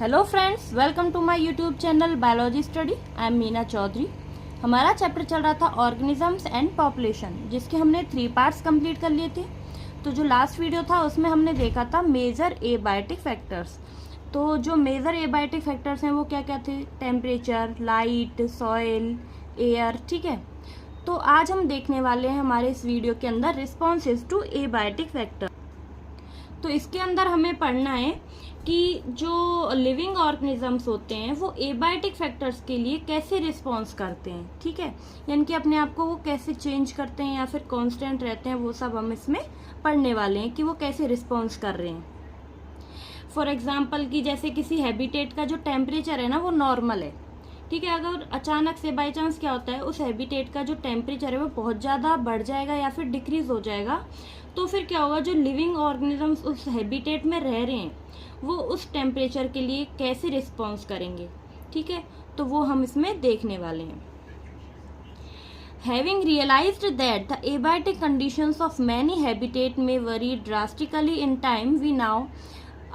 Hello friends, welcome to my YouTube channel biology study. I am Meena Chaudhary. हमारा chapter चल रहा था ऑर्गेनिजम्स एंड पॉपुलेशन, जिसके हमने 3 पार्ट्स कंप्लीट कर लिए थे। तो जो लास्ट वीडियो था उसमें हमने देखा था मेजर एबायोटिक फैक्टर्स। तो जो मेजर एबायोटिक फैक्टर्स हैं वो क्या क्या थे? Temperature, light, soil, air. ठीक है, तो आज हम देखने वाले हैं हमारे इस वीडियो के अंदर रिस्पॉन्सेज टू एबायोटिक फैक्टर। तो इसके अंदर हमें पढ़ना है कि जो लिविंग ऑर्गेनिजम्स होते हैं वो एबायोटिक फैक्टर्स के लिए कैसे रिस्पॉन्स करते हैं। ठीक है, यानी कि अपने आप को वो कैसे चेंज करते हैं या फिर कांस्टेंट रहते हैं, वो सब हम इसमें पढ़ने वाले हैं कि वो कैसे रिस्पॉन्स कर रहे हैं। फॉर एग्जाम्पल कि जैसे किसी हैबिटेट का जो टेम्परेचर है ना वो नॉर्मल है। ठीक है, अगर अचानक से बाई चांस क्या होता है, उस हैबिटेट का जो टेम्परेचर है वो बहुत ज़्यादा बढ़ जाएगा या फिर डिक्रीज हो जाएगा, तो फिर क्या होगा, जो लिविंग ऑर्गेनिजम्स उस हैबिटेट में रह रहे हैं वो उस टेम्परेचर के लिए कैसे रिस्पॉन्स करेंगे। ठीक है, तो वो हम इसमें देखने वाले हैं। Having realized that the abiotic conditions of many habitat may vary drastically in time, we now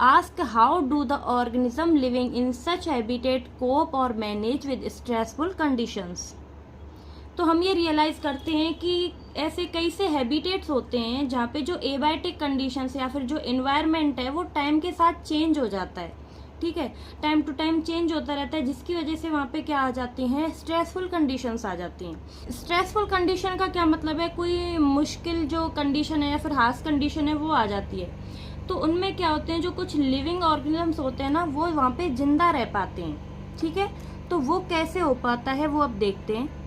ask how do the organism living in such habitat cope or manage with stressful conditions। तो हम ये realise करते हैं कि ऐसे कई से habitats होते हैं जहाँ पे जो एबायोटिक कंडीशंस या फिर जो एनवायरनमेंट है वो टाइम के साथ चेंज हो जाता है। ठीक है, टाइम टू टाइम चेंज होता रहता है, जिसकी वजह से वहाँ पे क्या आ जाती हैं, स्ट्रेसफुल कंडीशंस आ जाती हैं। स्ट्रेसफुल कंडीशन का क्या मतलब है, कोई मुश्किल जो कंडीशन है या फिर हार्श कंडीशन है वो आ जाती है। तो उनमें क्या होते हैं, जो कुछ लिविंग ऑर्गेनिजम्स होते हैं ना वो वहाँ पे जिंदा रह पाते हैं। ठीक है, तो वो कैसे हो पाता है वो अब देखते हैं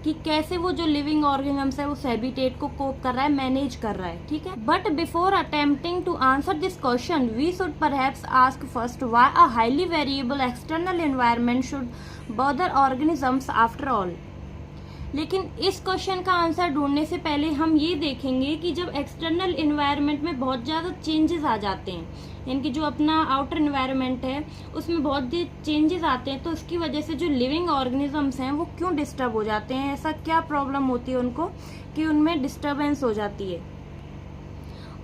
कि कैसे वो जो लिविंग ऑर्गेनिजम्स है उस हैबिटेट को कोप कर रहा है, मैनेज कर रहा है। ठीक है, but before attempting to answer this question we should perhaps ask first why a highly variable external environment should bother organisms after all. लेकिन इस क्वेश्चन का आंसर ढूंढने से पहले हम ये देखेंगे कि जब एक्सटर्नल एनवायरनमेंट में बहुत ज़्यादा चेंजेस आ जाते हैं, यानी कि जो अपना आउटर एनवायरनमेंट है उसमें बहुत चेंजेस आते हैं, तो उसकी वजह से जो लिविंग ऑर्गेनिजम्स हैं वो क्यों डिस्टर्ब हो जाते हैं, ऐसा क्या प्रॉब्लम होती है उनको कि उनमें डिस्टर्बेंस हो जाती है।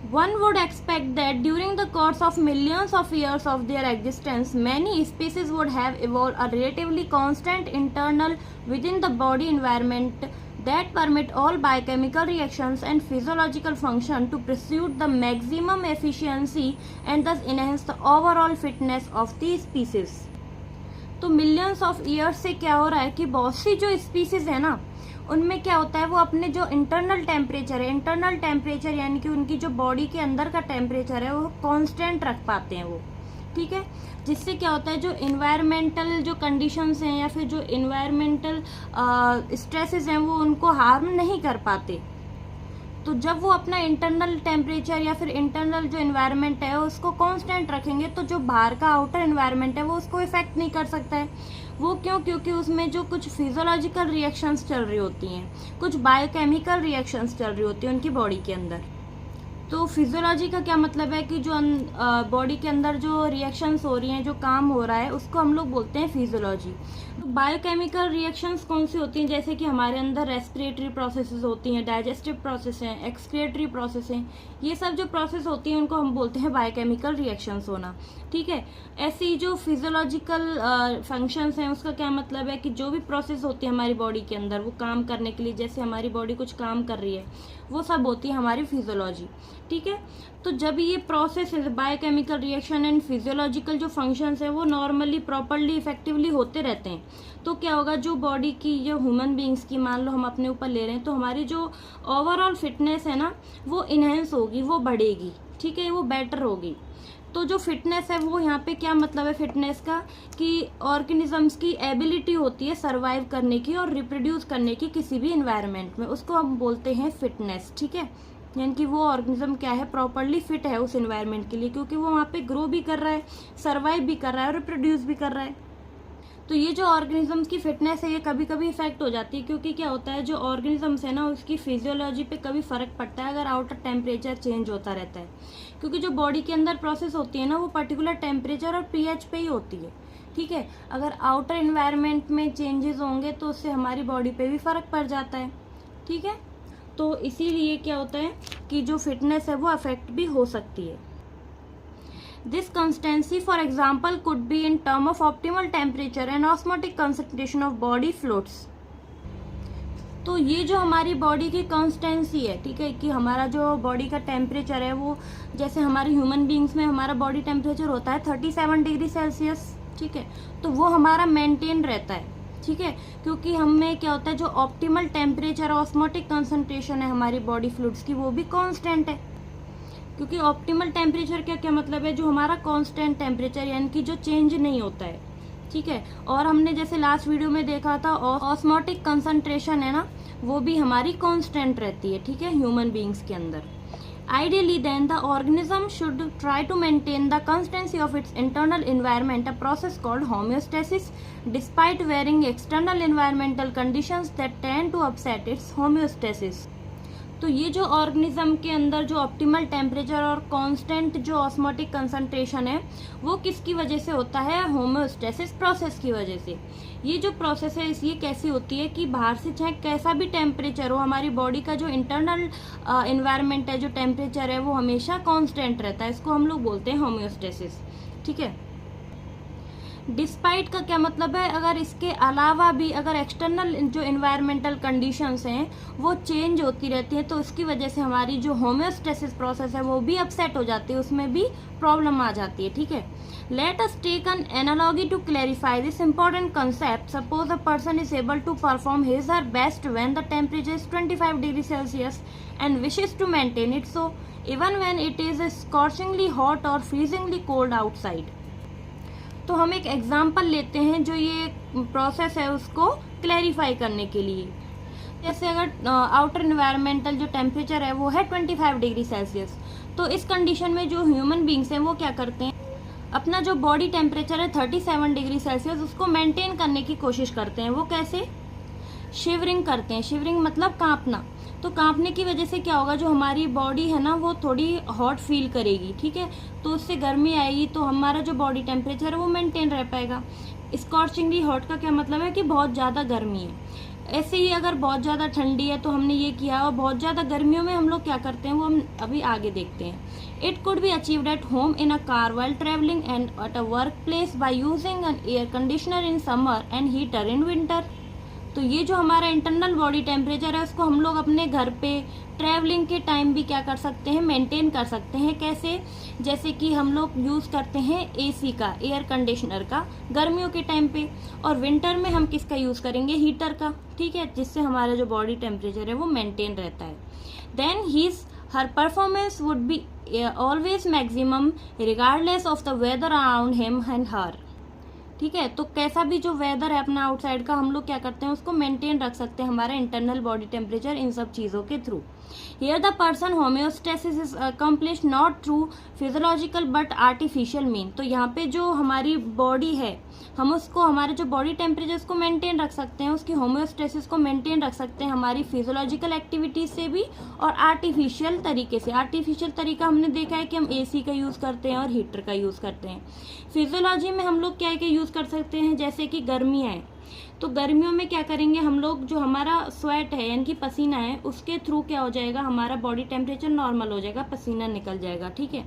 One would expect that during the course of millions of years of their existence, many species would have evolved a relatively constant internal within the body environment that permit all biochemical reactions and physiological function to pursue the maximum efficiency and thus enhance the overall fitness of the species। तो millions of years से क्या हो रहा है कि बहुत सी जो species है ना उनमें क्या होता है, वो अपने जो इंटरनल टेम्परेचर है, इंटरनल टेम्परेचर यानी कि उनकी जो बॉडी के अंदर का टेम्परेचर है वो कांस्टेंट रख पाते हैं वो। ठीक है, जिससे क्या होता है, जो इन्वायरमेंटल जो कंडीशंस हैं या फिर जो इन्वायरमेंटल स्ट्रेसेस हैं वो उनको हार्म नहीं कर पाते। तो जब वो अपना इंटरनल टेम्परेचर या फिर इंटरनल जो इन्वायरमेंट है उसको कांस्टेंट रखेंगे तो जो बाहर का आउटर इन्वायरमेंट है वो उसको इफेक्ट नहीं कर सकता है। वो क्यों? क्योंकि उसमें जो कुछ फिजियोलॉजिकल रिएक्शंस चल रही होती हैं, कुछ बायोकेमिकल रिएक्शंस चल रही होती हैं उनकी बॉडी के अंदर। तो फिजियोलॉजी का क्या मतलब है कि जो बॉडी के अंदर जो रिएक्शंस हो रही हैं, जो काम हो रहा है, उसको हम लोग बोलते हैं फिजियोलॉजी। तो बायोकेमिकल रिएक्शंस कौन सी होती हैं, जैसे कि हमारे अंदर रेस्पिरेटरी प्रोसेसेस होती हैं, डाइजेस्टिव प्रोसेस हैं, एक्सक्रिएटरी प्रोसेस हैं, ये सब जो प्रोसेस होती हैं उनको हम बोलते हैं बायोकेमिकल रिएक्शंस होना। ठीक है, ऐसी जो फिजियोलॉजिकल फंक्शंस हैं उसका क्या मतलब है कि जो भी प्रोसेस होती है हमारी बॉडी के अंदर वो काम करने के लिए, जैसे हमारी बॉडी कुछ काम कर रही है, वो सब होती है हमारी फिजियोलॉजी। ठीक है, तो जब ये प्रोसेस है बायोकेमिकल रिएक्शन एंड फिजियोलॉजिकल जो फंक्शंस है वो नॉर्मली प्रॉपरली इफेक्टिवली होते रहते हैं, तो क्या होगा, जो बॉडी की, जो ह्यूमन बींग्स की मान लो हम अपने ऊपर ले रहे हैं, तो हमारी जो ओवरऑल फिटनेस है ना वो इनहेंस होगी, वो बढ़ेगी। ठीक है, वो बेटर होगी। तो जो फिटनेस है वो यहाँ पे क्या मतलब है फिटनेस का, कि ऑर्गेनिजम्स की एबिलिटी होती है सर्वाइव करने की और रिप्रोड्यूस करने की किसी भी इन्वायरमेंट में, उसको हम बोलते हैं फिटनेस। ठीक है, यानी कि वो ऑर्गेनिज्म क्या है, प्रॉपरली फिट है उस एनवायरनमेंट के लिए, क्योंकि वो वहाँ पे ग्रो भी कर रहा है, सर्वाइव भी कर रहा है और रिप्रोड्यूस भी कर रहा है। तो ये जो ऑर्गेनिजम्स की फिटनेस है ये कभी कभी इफेक्ट हो जाती है, क्योंकि क्या होता है, जो ऑर्गेनिजम्स है ना उसकी फिजियोलॉजी पे कभी फर्क पड़ता है अगर आउटर टेम्परेचर चेंज होता रहता है, क्योंकि जो बॉडी के अंदर प्रोसेस होती है ना वो पर्टिकुलर टेम्परेचर और पीएच पे ही होती है। ठीक है, अगर आउटर इन्वायरमेंट में चेंजेस होंगे तो उससे हमारी बॉडी पे भी फर्क पड़ जाता है। ठीक है, तो इसीलिए क्या होता है कि जो फिटनेस है वो अफेक्ट भी हो सकती है। This constancy, for example, could be in term of optimal temperature and osmotic concentration of body fluids. तो ये जो हमारी बॉडी की कॉन्स्टेंसी है, ठीक है, कि हमारा जो बॉडी का टेम्परेचर है वो, जैसे हमारे ह्यूमन बींग्स में हमारा बॉडी टेम्परेचर होता है 37 डिग्री सेल्सियस, ठीक है, तो वो हमारा मेंटेन रहता है, ठीक है, क्योंकि हमें क्या होता है, जो ऑप्टिमल टेम्परेचर ऑस्मोटिक कंसंट्रेशन है हमारी बॉडी फ्लूइड्स की, वो भी कांस्टेंट है। क्योंकि ऑप्टिमल टेम्परेचर का क्या मतलब है, जो हमारा कांस्टेंट टेम्परेचर, यानी कि जो चेंज नहीं होता है, ठीक है। और हमने जैसे लास्ट वीडियो में देखा था ऑस्मोटिक कंसंट्रेशन है ना, वो भी हमारी कांस्टेंट रहती है, ठीक है, ह्यूमन बीइंग्स के अंदर। Ideally then the organism should try to maintain the constancy of its internal environment, a process called homeostasis, despite varying external environmental conditions that tend to upset its homeostasis. तो ये जो organism के अंदर जो optimal temperature और constant जो osmotic concentration है, वो किसकी वजह से होता है, होम्योस्टेसिस प्रोसेस की वजह से। ये जो प्रोसेस है ये कैसी होती है कि बाहर से चाहे कैसा भी टेम्परेचर हो, हमारी बॉडी का जो इंटरनल एनवायरनमेंट है, जो टेम्परेचर है, वो हमेशा कांस्टेंट रहता है। इसको हम लोग बोलते हैं होम्योस्टेसिस, ठीक है। डिस्पाइट का क्या मतलब है, अगर इसके अलावा भी अगर एक्सटर्नल जो इन्वायरमेंटल कंडीशंस हैं वो चेंज होती रहती हैं, तो उसकी वजह से हमारी जो होम्योस्टेसिस प्रोसेस है वो भी अपसेट हो जाती है, उसमें भी प्रॉब्लम आ जाती है, ठीक है। Let us take an analogy to clarify this important concept. Suppose a person is able to perform his her best when the temperature is 25 degree Celsius and wishes to maintain it so even when it is scorchingly hot और freezingly cold outside. तो हम एक example लेते हैं जो ये process है उसको क्लैरिफाई करने के लिए। जैसे अगर आउटर इन्वायरमेंटल जो टेम्परेचर है वो है 25 डिग्री सेल्सियस, तो इस कंडीशन में जो ह्यूमन बींग्स हैं वो क्या करते हैं, अपना जो बॉडी टेम्परेचर है 37 डिग्री सेल्सियस उसको मेंटेन करने की कोशिश करते हैं। वो कैसे, शिवरिंग करते हैं। शिवरिंग मतलब कांपना। तो कांपने की वजह से क्या होगा, जो हमारी बॉडी है ना वो थोड़ी हॉट फील करेगी, ठीक है, तो उससे गर्मी आएगी, तो हमारा जो बॉडी टेम्परेचर है वो मेंटेन रह पाएगा। स्कॉर्चिंगली हॉट का क्या मतलब है कि बहुत ज़्यादा गर्मी है। ऐसे ही अगर बहुत ज़्यादा ठंडी है तो हमने ये किया, और बहुत ज़्यादा गर्मियों में हम लोग क्या करते हैं वो हम अभी आगे देखते हैं। It could be achieved at home, in a car, while travelling and at a work place by using an air conditioner in summer and heater in winter. तो ये जो हमारा इंटरनल बॉडी टेम्परेचर है उसको हम लोग अपने घर पे ट्रैवलिंग के टाइम भी क्या कर सकते हैं, मेंटेन कर सकते हैं। कैसे, जैसे कि हम लोग यूज़ करते हैं एसी का, एयर कंडीशनर का गर्मियों के टाइम पे, और विंटर में हम किसका यूज़ करेंगे, हीटर का, ठीक है, जिससे हमारा जो बॉडी टेम्परेचर है वो मेंटेन रहता है। Then her performance would be always maximum regardless of the weather around him and her, ठीक है। तो कैसा भी जो वेदर है अपना आउटसाइड का, हम लोग क्या करते हैं उसको मेंटेन रख सकते हैं, हमारा इंटरनल बॉडी टेम्परेचर इन सब चीज़ों के through. Here the person homeostasis is accomplish not through physiological but artificial mean. तो यहाँ पे जो हमारी बॉडी है, हम उसको, हमारे जो बॉडी टेम्परेचर उसको मेंटेन रख सकते हैं, उसकी होम्योस्टेसिस को मेंटेन रख सकते हैं हमारी फिजियोलॉजिकल एक्टिविटीज से भी और आर्टिफिशियल तरीके से। आर्टिफिशियल तरीका हमने देखा है कि हम एसी का यूज़ करते हैं और हीटर का यूज़ करते हैं। फिजियोलॉजी में हम लोग क्या है कि यूज़ कर सकते हैं, जैसे कि गर्मियाँ हैं, तो गर्मियों में क्या करेंगे हम लोग, जो हमारा स्वेट है यानी कि पसीना है, उसके थ्रू क्या हो जाएगा, हमारा बॉडी टेम्परेचर नॉर्मल हो जाएगा, पसीना निकल जाएगा, ठीक है।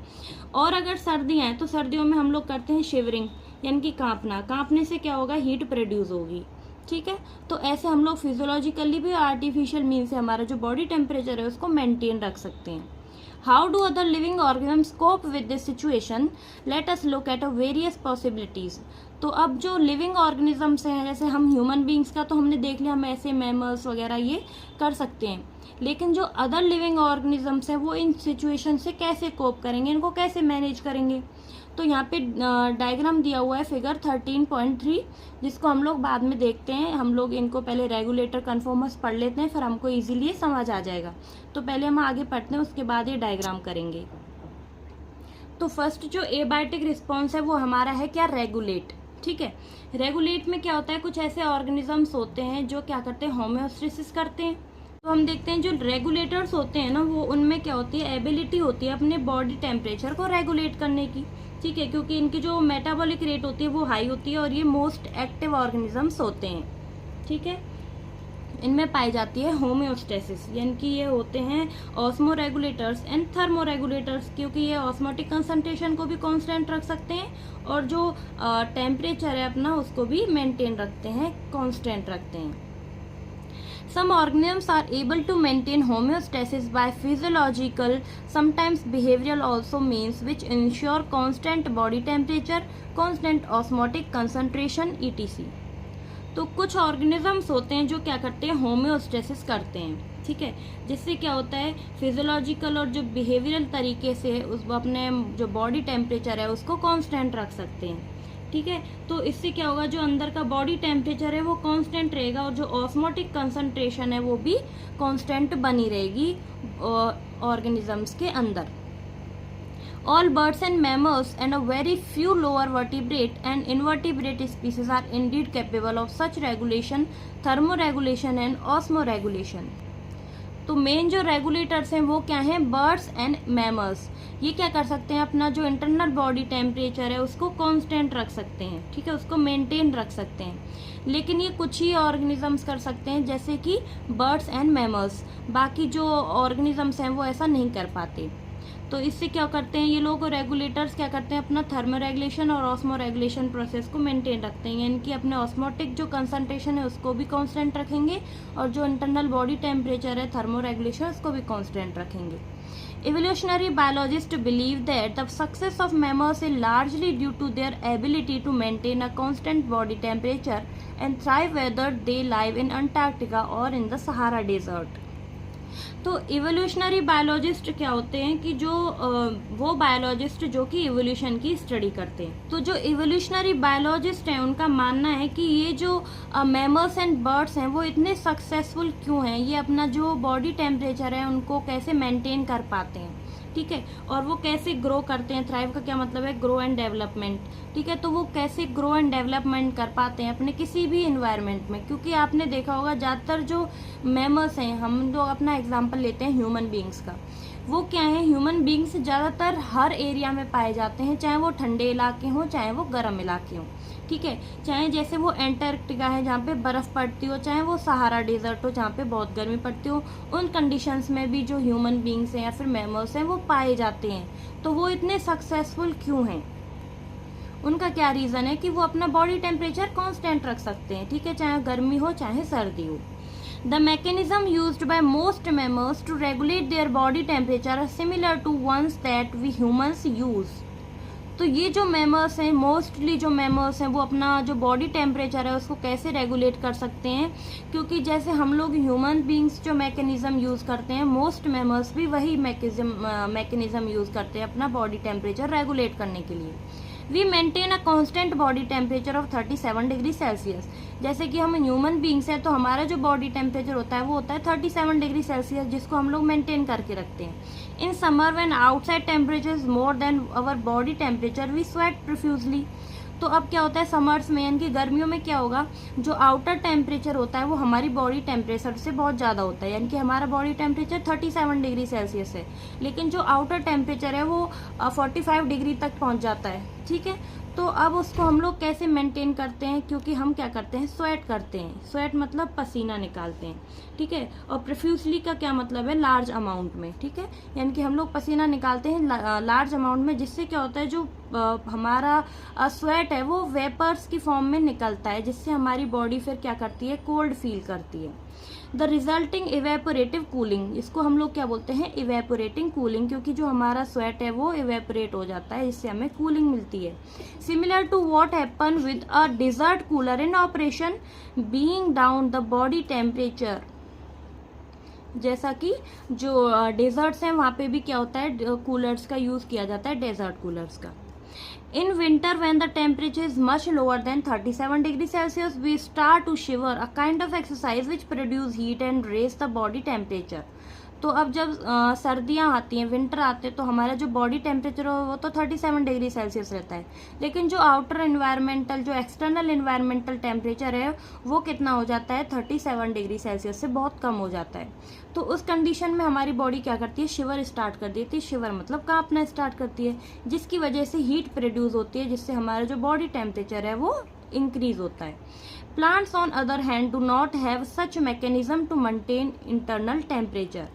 और अगर सर्दियाँ हैं तो सर्दियों में हम लोग करते हैं शिवरिंग, यानी कि कांपना। कांपने से क्या होगा, हीट प्रोड्यूस होगी, ठीक है। तो ऐसे हम लोग फिजियोलॉजिकली भी आर्टिफिशियल मीन से हमारा जो बॉडी टेम्परेचर है उसको मेंटेन रख सकते हैं। How do other living organisms cope with this situation? Let us look at a various possibilities. तो अब जो लिविंग ऑर्गेनिजम्स हैं, जैसे हम ह्यूमन बींग्स का तो हमने देख लिया, हम ऐसे मैमल्स वगैरह ये कर सकते हैं, लेकिन जो अदर लिविंग ऑर्गेनिजम्स हैं वो इन सिचुएशन से कैसे कोप करेंगे, इनको कैसे मैनेज करेंगे। तो यहाँ पे डायग्राम दिया हुआ है फिगर 13.3, जिसको हम लोग बाद में देखते हैं। हम लोग इनको पहले रेगुलेटर कन्फॉर्मर्स पढ़ लेते हैं, फिर हमको इजीली समझ आ जाएगा। तो पहले हम आगे पढ़ते हैं, उसके बाद ये डायग्राम करेंगे। तो फर्स्ट जो एबायोटिक रिस्पॉन्स है वो हमारा है क्या, रेगुलेट, ठीक है। रेगुलेट में क्या होता है, कुछ ऐसे ऑर्गेनिजम्स होते हैं जो क्या करते हैं, होम्योस्टेसिस करते हैं। तो हम देखते हैं जो रेगुलेटर्स होते हैं ना, वो उनमें क्या होती है, एबिलिटी होती है अपने बॉडी टेम्परेचर को रेगुलेट करने की, ठीक है, क्योंकि इनकी जो मेटाबॉलिक रेट होती है वो हाई होती है और ये मोस्ट एक्टिव ऑर्गेनिजम्स होते हैं, ठीक है। इनमें पाई जाती है होम्योस्टेसिस, यानी कि ये होते हैं ऑस्मोरेगुलेटर्स एंड थर्मोरेगुलेटर्स, क्योंकि ये ऑस्मोटिक कंसंट्रेशन को भी कांस्टेंट रख सकते हैं और जो टेम्परेचर है अपना उसको भी मेंटेन रखते हैं, कांस्टेंट रखते हैं. Some organisms are able to maintain homeostasis by physiological, sometimes behavioral also means, which ensure constant body temperature, constant osmotic concentration etc. तो कुछ ऑर्गेनिजम्स होते हैं जो क्या करते हैं, होम्योस्टेसिस करते हैं. ठीक है, जिससे क्या होता है, फिजियोलॉजिकल और जो बिहेवियरल तरीके से उस अपने जो बॉडी टेम्परेचर है उसको कांस्टेंट रख सकते हैं. ठीक है, तो इससे क्या होगा, जो अंदर का बॉडी टेम्परेचर है वो कांस्टेंट रहेगा और जो ऑस्मोटिक कंसंट्रेशन है वो भी कांस्टेंट बनी रहेगी ऑर्गेनिजम्स के अंदर. All birds and mammals and a very few lower vertebrate and invertebrate species are indeed capable of such regulation, thermoregulation and osmoregulation. तो मेन जो रेगुलेटर्स हैं वो क्या हैं, बर्ड्स एंड मैमल्स. ये क्या कर सकते हैं, अपना जो इंटरनल बॉडी टेम्परेचर है उसको कांस्टेंट रख सकते हैं. ठीक है, उसको मेंटेन रख सकते हैं. लेकिन ये कुछ ही ऑर्गेनिजम्स कर सकते हैं, जैसे कि बर्ड्स एंड मैमल्स. बाकी जो ऑर्गेनिजम्स हैं वो ऐसा नहीं कर पाते. तो इससे क्या करते हैं ये लोग, रेगुलेटर्स क्या करते हैं, अपना थर्मोरेगुलेशन और ऑस्मोरेगुलेशन प्रोसेस को मेंटेन रखते हैं, यानी कि अपने ऑस्मोटिक जो कंसंट्रेशन है उसको भी कांस्टेंट रखेंगे और जो इंटरनल बॉडी टेम्परेचर है थर्मोरेगुलेशन उसको भी कांस्टेंट रखेंगे. Evolutionary biologists believe that the success of mammals is largely due to their ability to maintain a constant body temperature and thrive whether they live in Antarctica or in the Sahara Desert. तो evolutionary biologist क्या होते हैं कि जो वो biologist जो कि evolution की स्टडी करते हैं. तो जो इवोल्यूशनरी बायोलॉजिस्ट हैं उनका मानना है कि ये जो मैमल्स एंड बर्ड्स हैं वो इतने सक्सेसफुल क्यों हैं, ये अपना जो बॉडी टेम्परेचर है उनको कैसे मेंटेन कर पाते हैं. ठीक है, और वो कैसे ग्रो करते हैं. थ्राइव का क्या मतलब है, ग्रो एंड डेवलपमेंट. ठीक है, तो वो कैसे ग्रो एंड डेवलपमेंट कर पाते हैं अपने किसी भी इन्वायरमेंट में. क्योंकि आपने देखा होगा ज़्यादातर जो मैमल्स हैं, हम जो अपना एग्जांपल लेते हैं ह्यूमन बींग्स का, वो क्या है, ह्यूमन बींग्स ज़्यादातर हर एरिया में पाए जाते हैं, चाहे वो ठंडे इलाके हों चाहे वो गर्म इलाके हों. ठीक है, चाहे जैसे वो एंटार्क्टिका है जहाँ पे बर्फ़ पड़ती हो, चाहे वो सहारा डेजर्ट हो जहाँ पे बहुत गर्मी पड़ती हो, उन कंडीशंस में भी जो ह्यूमन बींग्स हैं या फिर मैमल्स हैं वो पाए जाते हैं. तो वो इतने सक्सेसफुल क्यों हैं, उनका क्या रीज़न है कि वो अपना बॉडी टेम्परेचर कांस्टेंट रख सकते हैं. ठीक है, चाहे गर्मी हो चाहे सर्दी हो. The mechanism used by most mammals to regulate their body temperature are similar to ones that we humans use. तो ये जो मैमल्स हैं, मोस्टली जो मैमल्स हैं वो अपना जो बॉडी टेम्परेचर है उसको कैसे रेगुलेट कर सकते हैं, क्योंकि जैसे हम लोग ह्यूमन बींग्स जो मैकेनिज्म यूज़ करते हैं, मोस्ट मैमल्स भी वही मैकेनिज्म यूज़ करते हैं अपना बॉडी टेम्परेचर रेगुलेट करने के लिए. We maintain a constant body temperature of 37 degree Celsius. जैसे कि हम ह्यूमन बींग्स हैं तो हमारा जो बॉडी टेम्परेचर होता है वो होता है 37 डिग्री सेल्सियस, जिसको हम लोग मेंटेन करके रखते हैं. In summer when outside temperature is more than our body temperature we sweat profusely. तो अब क्या होता है समर्स में, यानी कि गर्मियों में क्या होगा, जो आउटर टेम्परेचर होता है वो हमारी बॉडी टेम्परेचर से बहुत ज़्यादा होता है, यानी कि हमारा बॉडी टेम्परेचर 37 डिग्री सेल्सियस है, लेकिन जो आउटर टेम्परेचर है वो 45 डिग्री तक पहुंच जाता है. ठीक है, तो अब उसको हम लोग कैसे मेंटेन करते हैं, क्योंकि हम क्या करते हैं, स्वेट करते हैं. स्वेट मतलब पसीना निकालते हैं. ठीक है, और प्रोफ्यूजली का क्या मतलब है, लार्ज अमाउंट में. ठीक है, यानी कि हम लोग पसीना निकालते हैं लार्ज अमाउंट में, जिससे क्या होता है जो हमारा स्वेट है वो वेपर्स की फॉर्म में निकलता है, जिससे हमारी बॉडी फिर क्या करती है, कोल्ड फील करती है. द रिजल्टिंग इवेपोरेटिव कूलिंग, इसको हम लोग क्या बोलते हैं, इवेपोरेटिंग कूलिंग, क्योंकि जो हमारा स्वेट है वो इवेपोरेट हो जाता है, जिससे हमें कूलिंग मिलती है. Similar to what happen with a desert cooler in operation being down the body temperature. जैसा कि जो डेजर्ट्स हैं वहाँ पे भी क्या होता है, कूलर्स का यूज़ किया जाता है, डेजर्ट कूलर्स का. In winter, when the temperature is much lower than 37 degrees Celsius, we start to shiver, a kind of exercise which produce heat and raise the body temperature. तो अब जब सर्दियाँ आती हैं, विंटर आते हैं, तो हमारा जो बॉडी टेम्परेचर हो वो तो 37 डिग्री सेल्सियस रहता है, लेकिन जो आउटर इन्वायरमेंटल, जो एक्सटर्नल इन्वायरमेंटल टेम्परेचर है वो कितना हो जाता है, 37 डिग्री सेल्सियस से बहुत कम हो जाता है. तो उस कंडीशन में हमारी बॉडी क्या करती है, शिवर स्टार्ट कर देती है. शिवर मतलब कांपना स्टार्ट करती है, जिसकी वजह से हीट प्रोड्यूस होती है, जिससे हमारा जो बॉडी टेम्परेचर है वो इंक्रीज होता है. Plants on other hand do not have such mechanism to maintain internal temperature.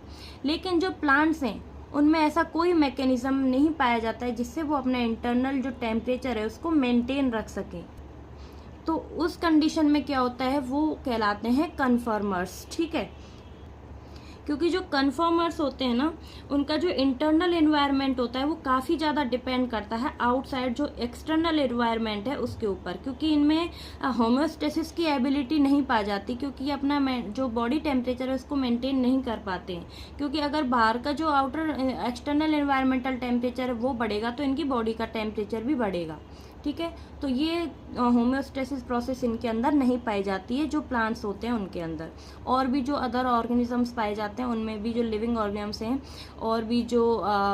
लेकिन जो प्लांट्स हैं उनमें ऐसा कोई मैकेनिज्म नहीं पाया जाता है जिससे वो अपना इंटरनल जो टेम्परेचर है उसको मेंटेन रख सकें। तो उस कंडीशन में क्या होता है, वो कहलाते हैं कन्फर्मर्स। ठीक है, क्योंकि जो कन्फर्मर्स होते हैं ना, उनका जो इंटरनल एनवायरनमेंट होता है वो काफ़ी ज़्यादा डिपेंड करता है आउटसाइड जो एक्सटर्नल एनवायरनमेंट है उसके ऊपर, क्योंकि इनमें होम्योस्टेसिस की एबिलिटी नहीं पा जाती, क्योंकि अपना जो बॉडी टेम्परेचर है उसको मेंटेन नहीं कर पाते हैं। क्योंकि अगर बाहर का जो आउटर एक्सटर्नल एनवायरमेंटल टेम्परेचर है वो बढ़ेगा तो इनकी बॉडी का टेम्परेचर भी बढ़ेगा। ठीक है, तो ये होम्योस्टेसिस प्रोसेस इनके अंदर नहीं पाई जाती है जो प्लांट्स होते हैं उनके अंदर। और भी जो अदर ऑर्गेनिजम्स पाए जाते हैं उनमें भी जो लिविंग ऑर्गेनिजम्स हैं और भी जो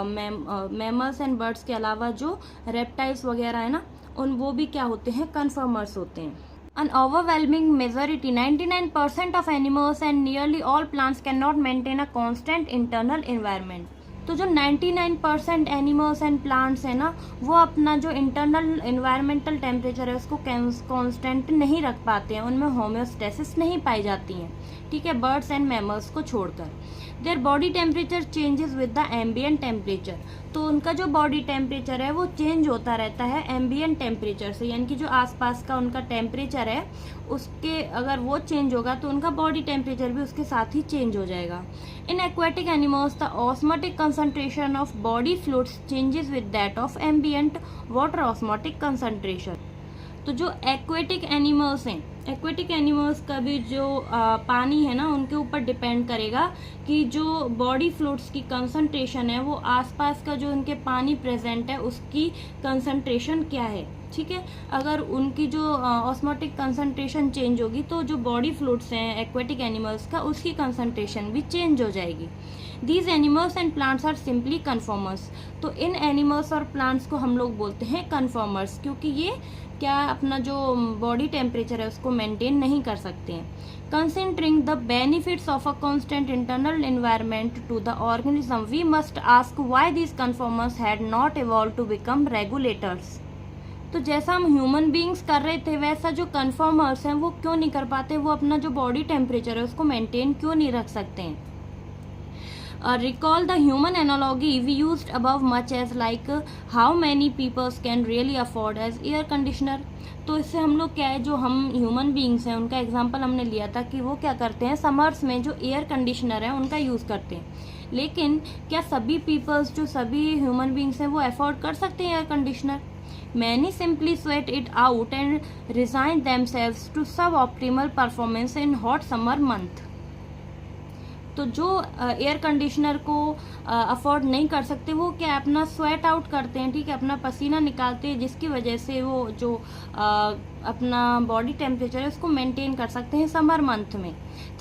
मैमल्स एंड बर्ड्स के अलावा जो रेप्टाइल्स वगैरह है ना, वो भी क्या होते हैं, कन्फर्मर्स होते हैं। An overwhelming majority, 99% of animals and nearly all plants cannot maintain a constant internal environment. तो जो 99% एनिमल्स एंड प्लांट्स है ना, वो अपना जो इंटरनल एनवायरमेंटल टेम्परेचर है उसको कांस्टेंट नहीं रख पाते हैं, उनमें होम्योस्टेसिस नहीं पाई जाती हैं। ठीक है, बर्ड्स एंड मैमल्स को छोड़कर। Their body temperature changes with the ambient temperature. तो उनका जो बॉडी टेम्परेचर है वो चेंज होता रहता है एम्बियंट टेम्परेचर से, यानी कि जो आसपास का उनका टेम्परेचर है उसके अगर वो चेंज होगा तो उनका बॉडी टेम्परेचर भी उसके साथ ही चेंज हो जाएगा। In aquatic animals the osmotic concentration of body fluids changes with that of ambient water osmotic concentration. तो जो एक्वेटिक एनिमल्स हैं, एक्वेटिक एनिमल्स का भी जो पानी है ना उनके ऊपर डिपेंड करेगा कि जो बॉडी फ्लूइड्स की कंसंट्रेशन है वो आसपास का जो उनके पानी प्रेजेंट है उसकी कंसंट्रेशन क्या है। ठीक है, अगर उनकी जो ऑस्मोटिक कंसंट्रेशन चेंज होगी तो जो बॉडी फ्लूइड्स हैं एक्वेटिक एनिमल्स का उसकी कंसंट्रेशन भी चेंज हो जाएगी। These animals and plants are simply conformers. तो इन एनिमल्स और प्लांट्स को हम लोग बोलते हैं कन्फर्मर्स, क्योंकि ये क्या अपना जो बॉडी टेम्परेचर है उसको मेंटेन नहीं कर सकते हैं। Considering the benefits of a constant internal environment to the organism, we must ask why these conformers had not evolve to become regulators. तो जैसा हम ह्यूमन बीइंग्स कर रहे थे वैसा जो कन्फर्मर्स हैं वो क्यों नहीं कर पाते, वो अपना जो बॉडी टेम्परेचर है उसको मेंटेन क्यों नहीं रख सकते हैं। Recall the human analogy we used above much as like how many people can really afford as air conditioner। तो इससे हम लोग क्या है, जो हम ह्यूमन बीइंग्स हैं उनका एग्जांपल हमने लिया था कि वो क्या करते हैं, समर्स में जो एयर कंडीशनर है उनका यूज़ करते हैं। लेकिन क्या सभी पीपल्स, जो सभी ह्यूमन बीइंग्स हैं वो अफोर्ड कर सकते हैं air conditioner? Many simply sweat it out and resign themselves to suboptimal performance in hot summer month। तो जो एयर कंडीशनर को अफोर्ड नहीं कर सकते वो क्या अपना स्वेट आउट करते हैं, ठीक है, अपना पसीना निकालते हैं, जिसकी वजह से वो जो अपना बॉडी टेम्परेचर है उसको मेंटेन कर सकते हैं समर मंथ में।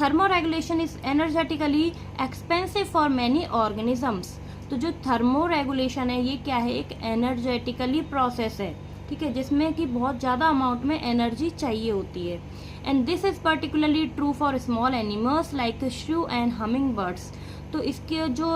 Thermo regulation is energetically expensive for many organisms. तो जो थर्मो रेगुलेशन है ये क्या है, एक एनर्जेटिकली प्रोसेस है, ठीक है, जिसमें कि बहुत ज़्यादा अमाउंट में एनर्जी चाहिए होती है। And this is particularly true for small animals like श्रू एंड हमिंग बर्ड्स। तो इसके जो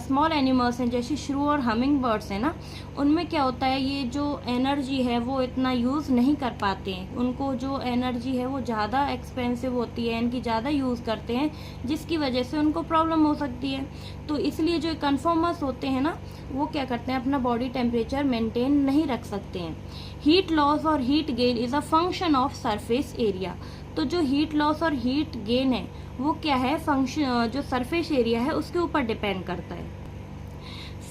स्मॉल एनिमल्स हैं जैसे श्रू और हमिंग बर्ड्स हैं ना, उनमें क्या होता है, ये जो एनर्जी है वो इतना यूज़ नहीं कर पाते हैं, उनको जो एनर्जी है वो ज़्यादा एक्सपेंसिव होती है, इनकी ज़्यादा यूज़ करते हैं, जिसकी वजह से उनको प्रॉब्लम हो सकती है। तो इसलिए जो कन्फर्मर्स होते हैं ना वो क्या करते हैं, अपना बॉडी टेम्परेचर मेंटेन नहीं रख सकते हैं। हीट लॉस और heat gain is a function of surface area. तो जो हीट लॉस और हीट गेन है वो क्या है, फंक्शन जो सरफेस एरिया है उसके ऊपर डिपेंड करता है।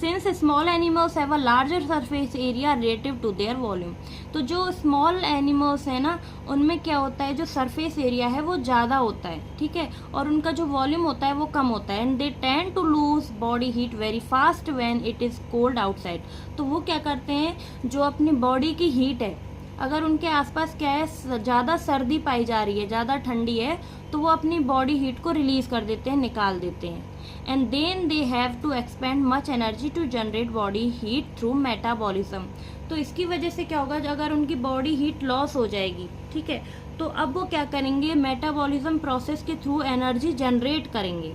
Since small animals have a larger surface area relative to their volume. तो जो स्मॉल एनिमल्स है ना उनमें क्या होता है, जो सरफेस एरिया है वो ज़्यादा होता है, ठीक है, और उनका जो वॉल्यूम होता है वो कम होता है। And they tend to lose body heat very fast when it is cold outside. तो वो क्या करते हैं, जो अपनी बॉडी की हीट है, अगर उनके आसपास क्या है, ज़्यादा सर्दी पाई जा रही है, ज़्यादा ठंडी है, तो वो अपनी बॉडी हीट को रिलीज कर देते हैं, निकाल देते हैं। And then they have to expend much energy to generate body heat through metabolism. तो इसकी वजह से क्या होगा, अगर उनकी बॉडी हीट लॉस हो जाएगी, ठीक है, तो अब वो क्या करेंगे, मेटाबॉलिज्म प्रोसेस के थ्रू एनर्जी जनरेट करेंगे,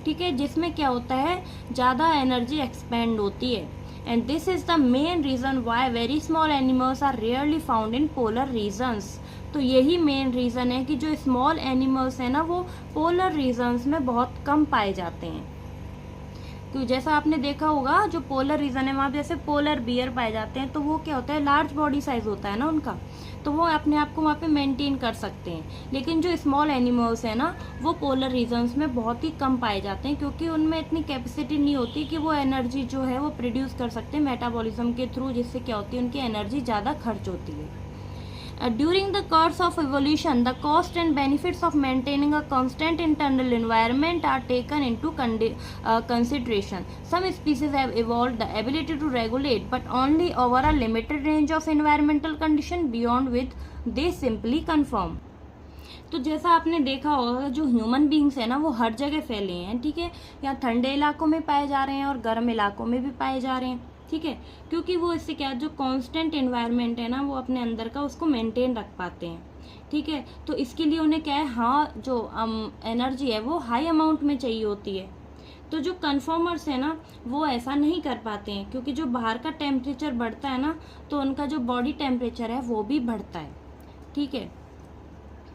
ठीक है, जिसमें क्या होता है, ज़्यादा एनर्जी एक्सपेंड होती है। and this is the main reason why very small animals are rarely found in polar regions. तो यही मेन रीज़न है कि जो स्मॉल एनिमल्स हैं ना वो पोलर रीजन्स में बहुत कम पाए जाते हैं। क्योंकि जैसा आपने देखा होगा जो पोलर रीजन है वहाँ पे जैसे पोलर बियर पाए जाते हैं, तो वो क्या होता है, लार्ज बॉडी साइज होता है ना उनका, तो वो अपने आप को वहाँ पे मेंटेन कर सकते हैं। लेकिन जो स्मॉल एनिमल्स हैं ना वो पोलर रीजन्स में बहुत ही कम पाए जाते हैं, क्योंकि उनमें इतनी कैपेसिटी नहीं होती कि वो एनर्जी जो है वो प्रोड्यूस कर सकते हैं मेटाबॉलिज्म के थ्रू, जिससे क्या होती है उनकी एनर्जी ज़्यादा खर्च होती है। During the course of evolution, the cost and benefits of maintaining a constant internal environment are taken into consideration. Some species have evolved the ability to regulate, but only over a limited range of environmental conditions beyond which they simply conform. तो जैसा आपने देखा होगा जो human beings है ना वो हर जगह फैले हैं, ठीक है, या ठंडे इलाकों में पाए जा रहे हैं और गर्म इलाकों में भी पाए जा रहे हैं, ठीक है, क्योंकि वो इससे क्या जो कांस्टेंट एनवायरनमेंट है ना वो अपने अंदर का उसको मेंटेन रख पाते हैं, ठीक है। तो इसके लिए उन्हें क्या है, हाँ जो एनर्जी है वो हाई अमाउंट में चाहिए होती है। तो जो कन्फॉर्मर्स है ना वो ऐसा नहीं कर पाते हैं, क्योंकि जो बाहर का टेम्परेचर बढ़ता है ना तो उनका जो बॉडी टेम्परेचर है वो भी बढ़ता है, ठीक है।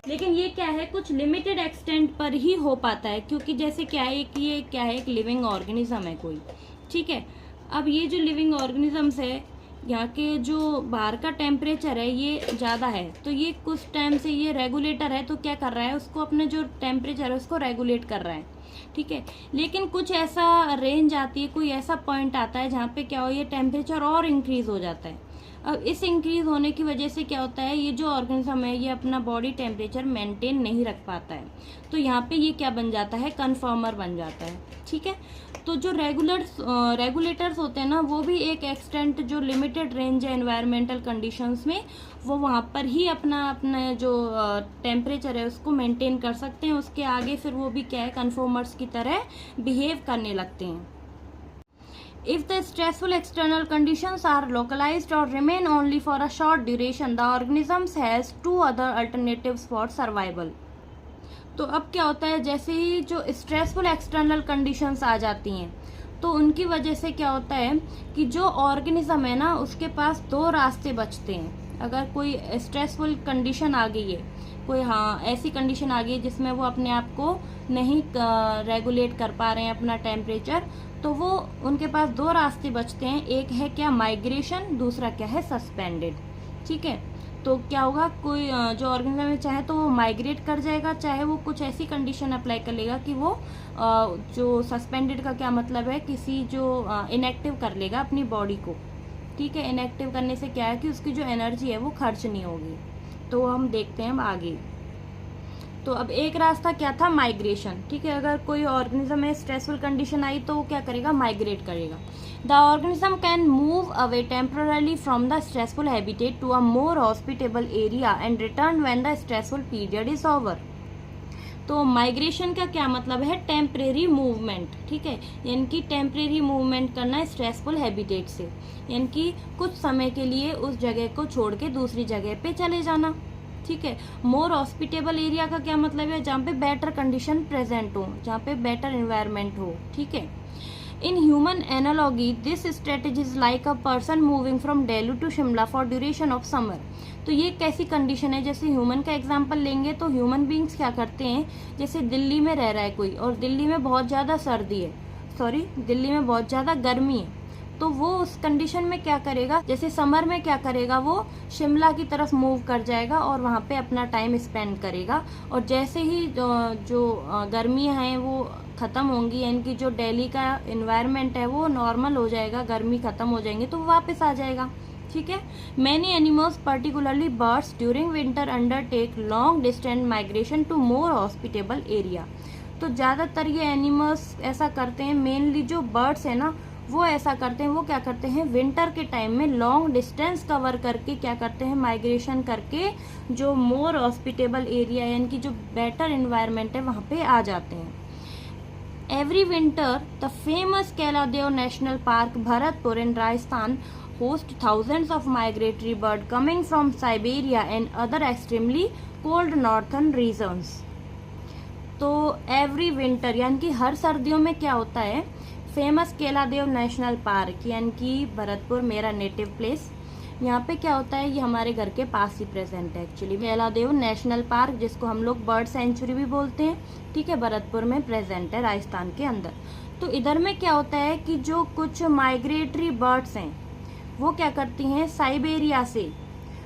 लेकिन ये क्या है कुछ लिमिटेड एक्सटेंट पर ही हो पाता है, क्योंकि जैसे क्या है कि ये क्या है एक लिविंग ऑर्गेनिज्म है कोई, ठीक है। अब ये जो लिविंग ऑर्गेनिजम्स है यहाँ के जो बाहर का टेम्परेचर है ये ज़्यादा है, तो ये कुछ टाइम से ये रेगुलेटर है, तो क्या कर रहा है उसको अपने जो टेम्परेचर है उसको रेगुलेट कर रहा है, ठीक है। लेकिन कुछ ऐसा रेंज आती है, कोई ऐसा पॉइंट आता है जहाँ पे क्या हो ये टेम्परेचर और इंक्रीज हो जाता है। अब इस इंक्रीज होने की वजह से क्या होता है ये जो ऑर्गेनिज्म है ये अपना बॉडी टेम्परेचर मेंटेन नहीं रख पाता है, तो यहाँ पे ये क्या बन जाता है, कन्फर्मर बन जाता है, ठीक है। तो जो रेगुलेटर्स होते हैं ना वो भी एक एक्सटेंट जो लिमिटेड रेंज है एनवायरमेंटल कंडीशंस में वो वहाँ पर ही अपना जो टेम्परेचर है उसको मेंटेन कर सकते हैं, उसके आगे फिर वो भी क्या है कन्फर्मर्स की तरह बिहेव करने लगते हैं। If the stressful external conditions are localized or remain only for a short duration, the organism has two other alternatives for survival. तो अब क्या होता है जैसे ही जो स्ट्रेसफुल एक्सटर्नल कंडीशंस आ जाती हैं तो उनकी वजह से क्या होता है कि जो ऑर्गेनिज्म है ना उसके पास दो रास्ते बचते हैं। अगर कोई स्ट्रेसफुल कंडीशन आ गई है, कोई हाँ ऐसी कंडीशन आ गई है जिसमें वो अपने आप को नहीं रेगुलेट कर पा रहे हैं अपना टेम्परेचर, तो वो उनके पास दो रास्ते बचते हैं, एक है क्या माइग्रेशन, दूसरा क्या है सस्पेंडेड, ठीक है। तो क्या होगा कोई जो ऑर्गेनिज्म चाहे तो वो माइग्रेट कर जाएगा, चाहे वो कुछ ऐसी कंडीशन अप्लाई कर लेगा कि वो जो सस्पेंडेड का क्या मतलब है किसी जो इनएक्टिव कर लेगा अपनी बॉडी को, ठीक है। इनएक्टिव करने से क्या है कि उसकी जो एनर्जी है वो खर्च नहीं होगी, तो हम देखते हैं आगे। तो अब एक रास्ता क्या था माइग्रेशन, ठीक है। अगर कोई ऑर्गेनिज्म में स्ट्रेसफुल कंडीशन आई तो वो क्या करेगा माइग्रेट करेगा। The organism can move away temporarily from the stressful habitat to a more hospitable area and return when the stressful period is over. तो माइग्रेशन का क्या मतलब है, टेम्परेरी मूवमेंट, ठीक है, यानी कि टेम्परेरी मूवमेंट करना स्ट्रेसफुल हैबिटेट से, यानी कि कुछ समय के लिए उस जगह को छोड़ के दूसरी जगह पे चले जाना, ठीक है। मोर हॉस्पिटेबल एरिया का क्या मतलब है, जहाँ पे बेटर कंडीशन प्रेजेंट हो, जहाँ पे बेटर एनवायरनमेंट हो, ठीक है। In human analogy this strategy is like a person moving from Delhi to Shimla for duration of summer. तो ये कैसी कंडीशन है, जैसे ह्यूमन का एग्जांपल लेंगे तो ह्यूमन बींग्स क्या करते हैं, जैसे दिल्ली में रह रहा है कोई और दिल्ली में बहुत ज़्यादा सर्दी है, दिल्ली में बहुत ज़्यादा गर्मी है, तो वो उस कंडीशन में क्या करेगा, जैसे समर में क्या करेगा वो शिमला की तरफ मूव कर जाएगा और वहाँ पे अपना टाइम स्पेंड करेगा। और जैसे ही जो गर्मियाँ हैं वो ख़त्म होंगी, यानी कि जो दिल्ली का एनवायरनमेंट है वो नॉर्मल हो जाएगा, गर्मी ख़त्म हो जाएंगे तो वो वापस आ जाएगा, ठीक है। Many animals particularly birds during winter undertake long distance migration to more hospitable area. तो ज़्यादातर ये एनिमल्स ऐसा करते हैं, मेनली जो बर्ड्स है ना वो ऐसा करते हैं, वो क्या करते हैं विंटर के टाइम में लॉन्ग डिस्टेंस कवर करके क्या करते हैं माइग्रेशन करके जो मोर हॉस्पिटेबल एरिया यानी कि जो बेटर एनवायरनमेंट है वहाँ पे आ जाते हैं। Every winter the famous Keoladeo national park Bharatpur in Rajasthan host thousands of migratory birds coming from Siberia and other extremely cold northern regions। तो एवरी विंटर यानी कि हर सर्दियों में क्या होता है, फेमस केलादेव नेशनल पार्क, यानी कि भरतपुर मेरा नेटिव प्लेस, यहाँ पे क्या होता है, ये हमारे घर के पास ही प्रेजेंट है एक्चुअली। केलादेव नेशनल पार्क, जिसको हम लोग बर्ड सेंचुरी भी बोलते हैं, ठीक है, भरतपुर में प्रेजेंट है, राजस्थान के अंदर। तो इधर में क्या होता है कि जो कुछ माइग्रेटरी बर्ड्स हैं वो क्या करती हैं, साइबेरिया से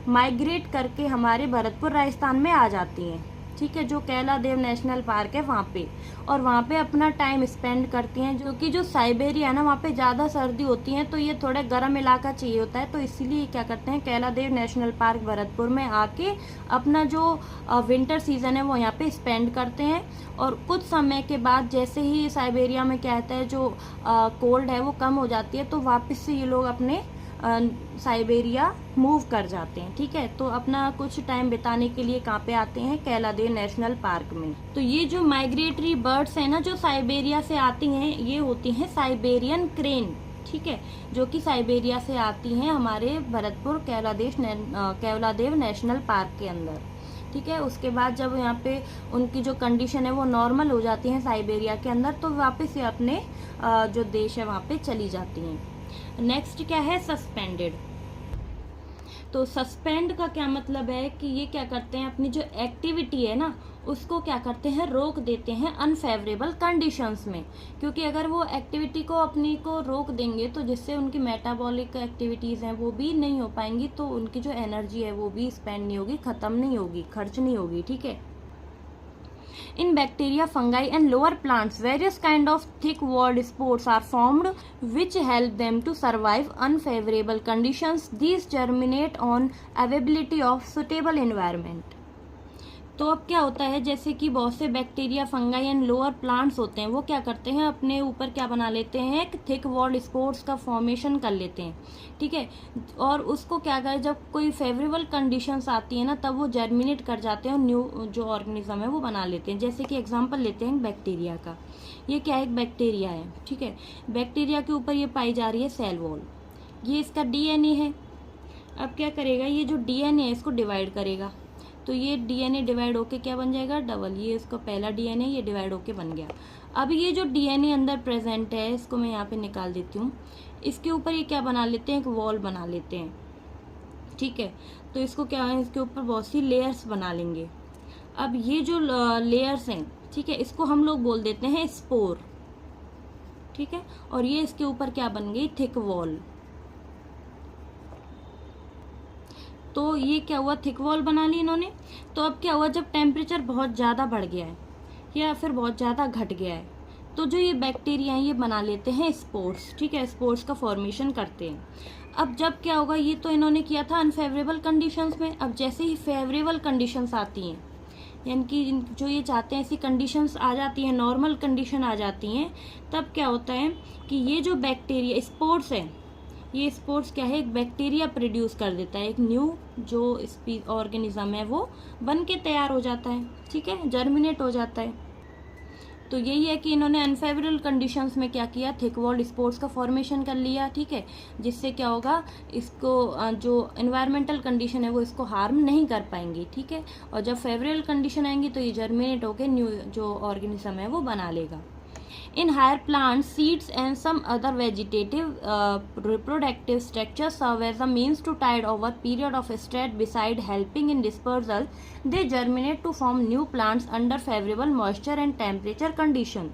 माइग्रेट करके हमारे भरतपुर राजस्थान में आ जाती हैं, ठीक है, जो केलादेव नेशनल पार्क है वहाँ पे, और वहाँ पे अपना टाइम स्पेंड करती हैं। जो कि जो साइबेरिया है ना, वहाँ पे ज़्यादा सर्दी होती है, तो ये थोड़ा गर्म इलाका चाहिए होता है, तो इसीलिए क्या करते हैं, केलादेव नेशनल पार्क भरतपुर में आके अपना जो विंटर सीजन है वो यहाँ पे स्पेंड करते हैं। और कुछ समय के बाद जैसे ही साइबेरिया में क्या होता है, जो कोल्ड है वो कम हो जाती है, तो वापस से ये लोग अपने साइबेरिया मूव कर जाते हैं, ठीक है। तो अपना कुछ टाइम बिताने के लिए कहाँ पे आते हैं, केलादेव नेशनल पार्क में। तो ये जो माइग्रेटरी बर्ड्स हैं ना, जो साइबेरिया से आती हैं, ये होती हैं साइबेरियन क्रेन, ठीक है, जो कि साइबेरिया से आती हैं हमारे भरतपुर केलादेव नेशनल पार्क के अंदर, ठीक है। उसके बाद जब यहाँ पे उनकी जो कंडीशन है वो नॉर्मल हो जाती है साइबेरिया के अंदर, तो वापस ये अपने जो देश है वहाँ पे चली जाती हैं। नेक्स्ट क्या है, सस्पेंडेड। तो सस्पेंड का क्या मतलब है कि ये क्या करते हैं, अपनी जो एक्टिविटी है ना उसको क्या करते हैं, रोक देते हैं अनफेवरेबल कंडीशंस में। क्योंकि अगर वो एक्टिविटी को अपनी को रोक देंगे तो जिससे उनकी मेटाबॉलिक एक्टिविटीज़ हैं वो भी नहीं हो पाएंगी, तो उनकी जो एनर्जी है वो भी स्पेंड नहीं होगी, ख़त्म नहीं होगी, खर्च नहीं होगी, ठीक है। In bacteria, fungi and lower plants, various kind of thick-walled spores are formed which help them to survive unfavorable conditions. These germinate on availability of suitable environment. तो अब क्या होता है, जैसे कि बहुत से bacteria, fungi and lower plants होते हैं, वो क्या करते हैं, अपने ऊपर क्या बना लेते हैं, एक थिक वॉल्ड स्पोर्स का फॉर्मेशन कर लेते हैं, ठीक है। और उसको क्या करें, जब कोई फेवरेबल कंडीशंस आती है ना, तब वो जर्मिनेट कर जाते हैं और न्यू जो ऑर्गेनिज्म है वो बना लेते हैं। जैसे कि एग्जाम्पल लेते हैं बैक्टीरिया का, ये क्या है, एक बैक्टीरिया है, ठीक है। बैक्टीरिया के ऊपर ये पाई जा रही है सेल वॉल, ये इसका DNA है। अब क्या करेगा, ये जो DNA है इसको डिवाइड करेगा, तो ये DNA डिवाइड होके क्या बन जाएगा, डबल। ये इसका पहला DNA, ये डिवाइड होके बन गया। अब ये जो DNA अंदर प्रेजेंट है, इसको मैं यहाँ पे निकाल देती हूँ। इसके ऊपर ये क्या बना लेते हैं, एक वॉल बना लेते हैं, ठीक है। तो इसको क्या है, इसके ऊपर बहुत सी लेयर्स बना लेंगे। अब ये जो लेयर्स हैं, ठीक है, इसको हम लोग बोल देते हैं स्पोर, ठीक है। और ये इसके ऊपर क्या बन गई, थिक वॉल। तो ये क्या हुआ, थिक वॉल बना ली इन्होंने। तो अब क्या हुआ, जब टेम्परेचर बहुत ज़्यादा बढ़ गया है या फिर बहुत ज़्यादा घट गया है, तो जो ये बैक्टीरिया हैं ये बना लेते हैं स्पोर्स, ठीक है, स्पोर्स का फॉर्मेशन करते हैं। अब जब क्या होगा, ये तो इन्होंने किया था अनफेवरेबल कंडीशंस में। अब जैसे ही फेवरेबल कंडीशंस आती हैं, यानी कि जो ये चाहते हैं ऐसी कंडीशंस आ जाती हैं, नॉर्मल कंडीशन आ जाती हैं, तब क्या होता है कि ये जो बैक्टीरिया स्पोर्स है, ये स्पोर्स क्या है, एक बैक्टीरिया प्रोड्यूस कर देता है, एक न्यू जो ऑर्गेनिज्म है वो बन के तैयार हो जाता है, ठीक है, जर्मिनेट हो जाता है। तो यही है कि इन्होंने अनफेवरेबल कंडीशंस में क्या किया, थिक वॉल्ड स्पोर्स का फॉर्मेशन कर लिया, ठीक है, जिससे क्या होगा, इसको जो एनवायरमेंटल कंडीशन है वो इसको हार्म नहीं कर पाएंगी, ठीक है। और जब फेवरेबल कंडीशन आएंगी तो ये जर्मिनेट होकर न्यू जो ऑर्गेनिज्म है वो बना लेगा। In higher plants, seeds and some other vegetative reproductive structures serve as a means to tide over period of stress. Beside helping in dispersal, they germinate to form new plants under favorable moisture and temperature conditions.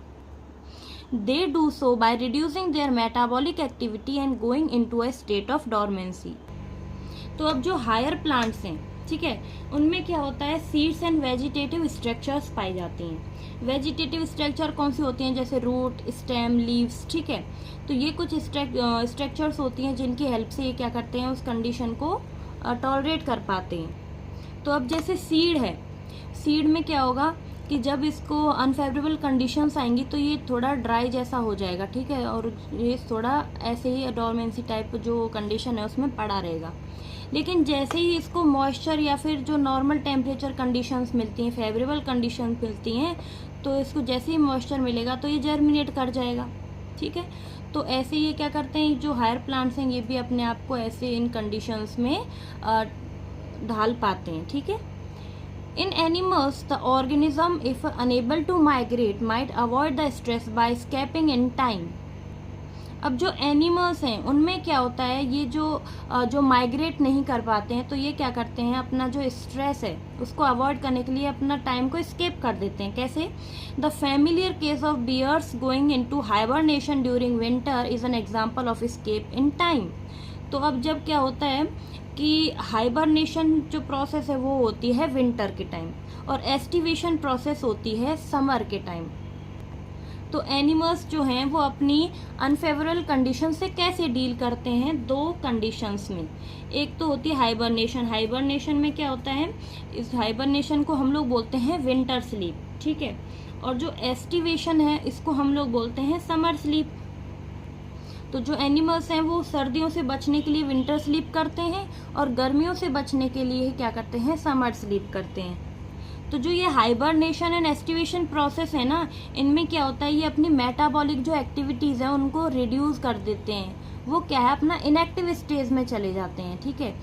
They do so by reducing their metabolic activity and going into a state of dormancy. तो अब जो higher plants हैं, ठीक है, उनमें क्या होता है, सीड्स एंड वेजिटेटिव स्ट्रक्चर्स पाई जाती हैं। वेजिटेटिव स्ट्रक्चर कौन सी होती हैं, जैसे रूट, स्टेम, लीव्स, ठीक है। तो ये कुछ स्ट्रक्चर्स होती हैं जिनकी हेल्प से ये क्या करते हैं, उस कंडीशन को टॉलरेट कर पाते हैं। तो अब जैसे सीड है, सीड में क्या होगा कि जब इसको अनफेवरेबल कंडीशंस आएंगी तो ये थोड़ा ड्राई जैसा हो जाएगा, ठीक है, और ये थोड़ा ऐसे ही डोरमेंसी टाइप जो कंडीशन है उसमें पड़ा रहेगा। लेकिन जैसे ही इसको मॉइस्चर या फिर जो नॉर्मल टेम्परेचर कंडीशंस मिलती हैं, फेवरेबल कंडीशंस मिलती हैं, तो इसको जैसे ही मॉइस्चर मिलेगा तो ये जर्मिनेट कर जाएगा, ठीक है। तो ऐसे ये क्या करते हैं, जो हायर प्लांट्स हैं ये भी अपने आप को ऐसे इन कंडीशंस में ढाल पाते हैं, ठीक है। In animals, the organism, if unable to migrate, might avoid the stress by escaping in time. अब जो एनिमल्स हैं उनमें क्या होता है, ये जो माइग्रेट नहीं कर पाते हैं तो ये क्या करते हैं, अपना जो स्ट्रेस है उसको अवॉइड करने के लिए अपना टाइम को स्केप कर देते हैं। कैसे? The familiar case of bears going into hibernation during winter is an example of escape in time. तो अब जब क्या होता है कि हाइबरनेशन जो प्रोसेस है वो होती है विंटर के टाइम और एस्टिवेशन प्रोसेस होती है समर के टाइम। तो एनिमल्स जो हैं वो अपनी अनफेवरेबल कंडीशन से कैसे डील करते हैं, दो कंडीशंस में। एक तो होती है हाइबरनेशन। हाइबरनेशन में क्या होता है, इस हाइबरनेशन को हम लोग बोलते हैं विंटर स्लीप, ठीक है। और जो एस्टिवेशन है इसको हम लोग बोलते हैं समर स्लीप। तो जो एनिमल्स हैं वो सर्दियों से बचने के लिए विंटर स्लीप करते हैं और गर्मियों से बचने के लिए क्या करते हैं, समर स्लीप करते हैं। तो जो ये हाइबरनेशन एंड एस्टिवेशन प्रोसेस है ना, इनमें क्या होता है, ये अपनी मेटाबॉलिक जो एक्टिविटीज़ है उनको रिड्यूस कर देते हैं। वो क्या है, अपना इनएक्टिव स्टेज में चले जाते हैं, ठीक है।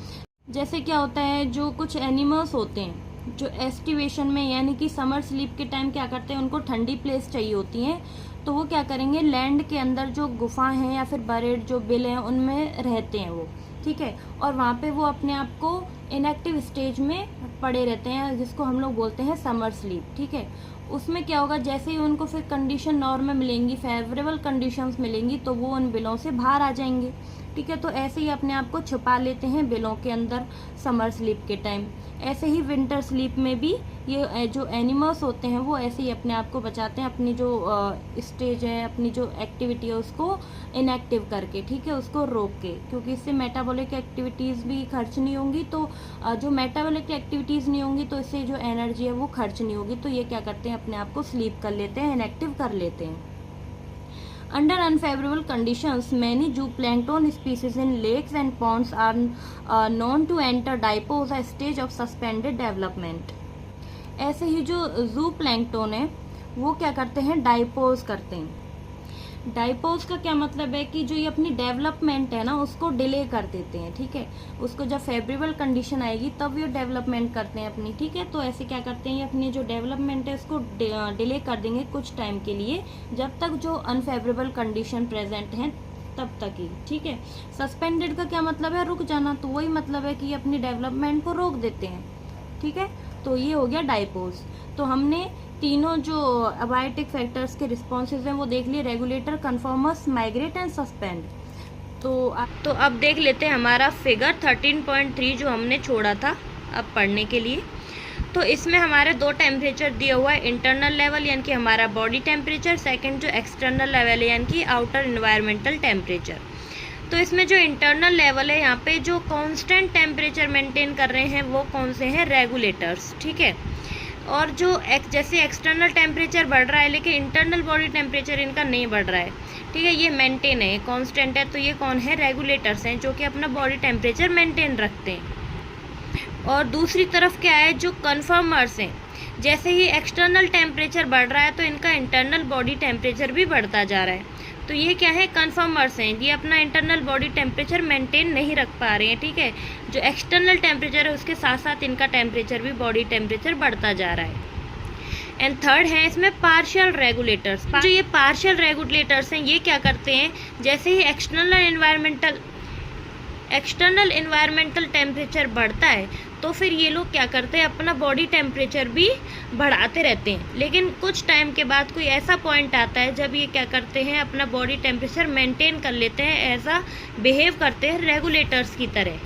जैसे क्या होता है, जो कुछ एनिमल्स होते हैं जो एस्टिवेशन में यानी कि समर स्लीप के टाइम क्या करते हैं, उनको ठंडी प्लेस चाहिए होती है, तो वो क्या करेंगे, लैंड के अंदर जो गुफाएं हैं या फिर बरेड जो बिल हैं उनमें रहते हैं वो, ठीक है। और वहाँ पे वो अपने आप को इनएक्टिव स्टेज में पड़े रहते हैं, जिसको हम लोग बोलते हैं समर स्लीप, ठीक है। उसमें क्या होगा, जैसे ही उनको फिर कंडीशन नॉर्मल मिलेंगी, फेवरेबल कंडीशंस मिलेंगी, तो वो उन बिलों से बाहर आ जाएंगे, ठीक है। तो ऐसे ही अपने आप को छुपा लेते हैं बिलों के अंदर समर स्लीप के टाइम। ऐसे ही विंटर स्लीप में भी ये जो एनिमल्स होते हैं वो ऐसे ही अपने आप को बचाते हैं, अपनी जो स्टेज है, अपनी जो एक्टिविटी है उसको इनएक्टिव करके, ठीक है, उसको रोक के, क्योंकि इससे मेटाबॉलिक एक्टिविटीज़ भी खर्च नहीं होंगी। तो जो मेटाबॉलिक एक्टिविटीज़ नहीं होंगी तो इससे जो एनर्जी है वो खर्च नहीं होगी। तो ये क्या करते हैं, अपने आप को स्लीप कर लेते हैं, इनएक्टिव कर लेते हैं। Under unfavorable conditions, many zooplankton species in lakes and ponds are known to enter diapause, a stage of suspended development. ऐसे ही जो जू प्लैंकटन है वो क्या करते हैं, डाइपोज करते हैं। डाइपोज का क्या मतलब है कि जो ये अपनी डेवलपमेंट है ना उसको डिले कर देते हैं, ठीक है। उसको जब फेवरेबल कंडीशन आएगी तब ये डेवलपमेंट करते हैं अपनी, ठीक है। तो ऐसे क्या करते हैं, ये अपनी जो डेवलपमेंट है उसको डिले कर देंगे कुछ टाइम के लिए, जब तक जो अनफेवरेबल कंडीशन प्रेजेंट हैं तब तक ही, ठीक है। सस्पेंडेड का क्या मतलब है, रुक जाना, तो वही मतलब है कि ये अपनी डेवलपमेंट को रोक देते हैं, ठीक है। तो ये हो गया डाइपोज। तो हमने तीनों जो अबायोटिक फैक्टर्स के रिस्पॉन्सेज हैं वो देख लिए, regulator, conformers, migrate and suspend. तो अब देख लेते हैं हमारा फिगर 13.3 जो हमने छोड़ा था अब पढ़ने के लिए। तो इसमें हमारे दो टेम्परेचर दिया हुआ है, इंटरनल लेवल यानी कि हमारा बॉडी टेम्परेचर, सेकंड जो एक्सटर्नल लेवल है यानी कि आउटर इन्वायरमेंटल टेम्परेचर। तो इसमें जो इंटरनल लेवल है यहाँ पे जो कांस्टेंट टेम्परेचर मेंटेन कर रहे हैं वो कौन से हैं, रेगुलेटर्स, ठीक है। और जो जैसे एक्सटर्नल टेम्परेचर बढ़ रहा है लेकिन इंटरनल बॉडी टेम्परेचर इनका नहीं बढ़ रहा है, ठीक है, ये मेंटेन है, कांस्टेंट है, तो ये कौन है, रेगुलेटर्स हैं जो कि अपना बॉडी टेम्परेचर मेंटेन रखते हैं। और दूसरी तरफ क्या है, जो कन्फर्मर्स हैं, जैसे ही एक्सटर्नल टेम्परेचर बढ़ रहा है तो इनका इंटरनल बॉडी टेम्परेचर भी बढ़ता जा रहा है। तो ये क्या है, कन्फर्मर्स हैं, ये अपना इंटरनल बॉडी टेम्परेचर मेंटेन नहीं रख पा रहे हैं, ठीक है। जो एक्सटर्नल टेम्परेचर है उसके साथ साथ इनका टेम्परेचर भी, बॉडी टेम्परेचर बढ़ता जा रहा है। एंड थर्ड है इसमें पार्शियल रेगुलेटर्स। जो ये पार्शियल रेगुलेटर्स हैं ये क्या करते हैं, जैसे ही एक्सटर्नल इन्वायरमेंटल टेम्परेचर बढ़ता है तो फिर ये लोग क्या करते हैं, अपना बॉडी टेम्परेचर भी बढ़ाते रहते हैं। लेकिन कुछ टाइम के बाद कोई ऐसा पॉइंट आता है जब ये क्या करते हैं, अपना बॉडी टेम्परेचर मेंटेन कर लेते हैं, ऐसा बिहेव करते हैं रेगुलेटर्स की तरह,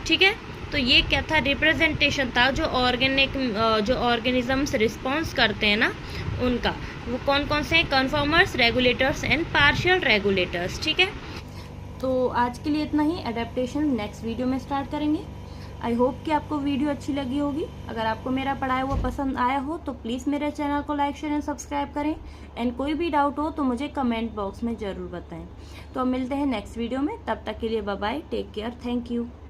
ठीक है। तो ये क्या था, रिप्रेजेंटेशन था जो ऑर्गेनिजम्स रिस्पॉन्स करते हैं ना उनका, वो कौन कौन से हैं, conformers, regulators and partial regulators, ठीक है। तो आज के लिए इतना ही, एडेप्टेशन नेक्स्ट वीडियो में स्टार्ट करेंगे। आई होप कि आपको वीडियो अच्छी लगी होगी। अगर आपको मेरा पढ़ाया हुआ पसंद आया हो तो प्लीज़ मेरे चैनल को लाइक, शेयर एंड सब्सक्राइब करें। एंड कोई भी डाउट हो तो मुझे कमेंट बॉक्स में ज़रूर बताएं। तो अब मिलते हैं नेक्स्ट वीडियो में, तब तक के लिए bye bye, take care, thank you.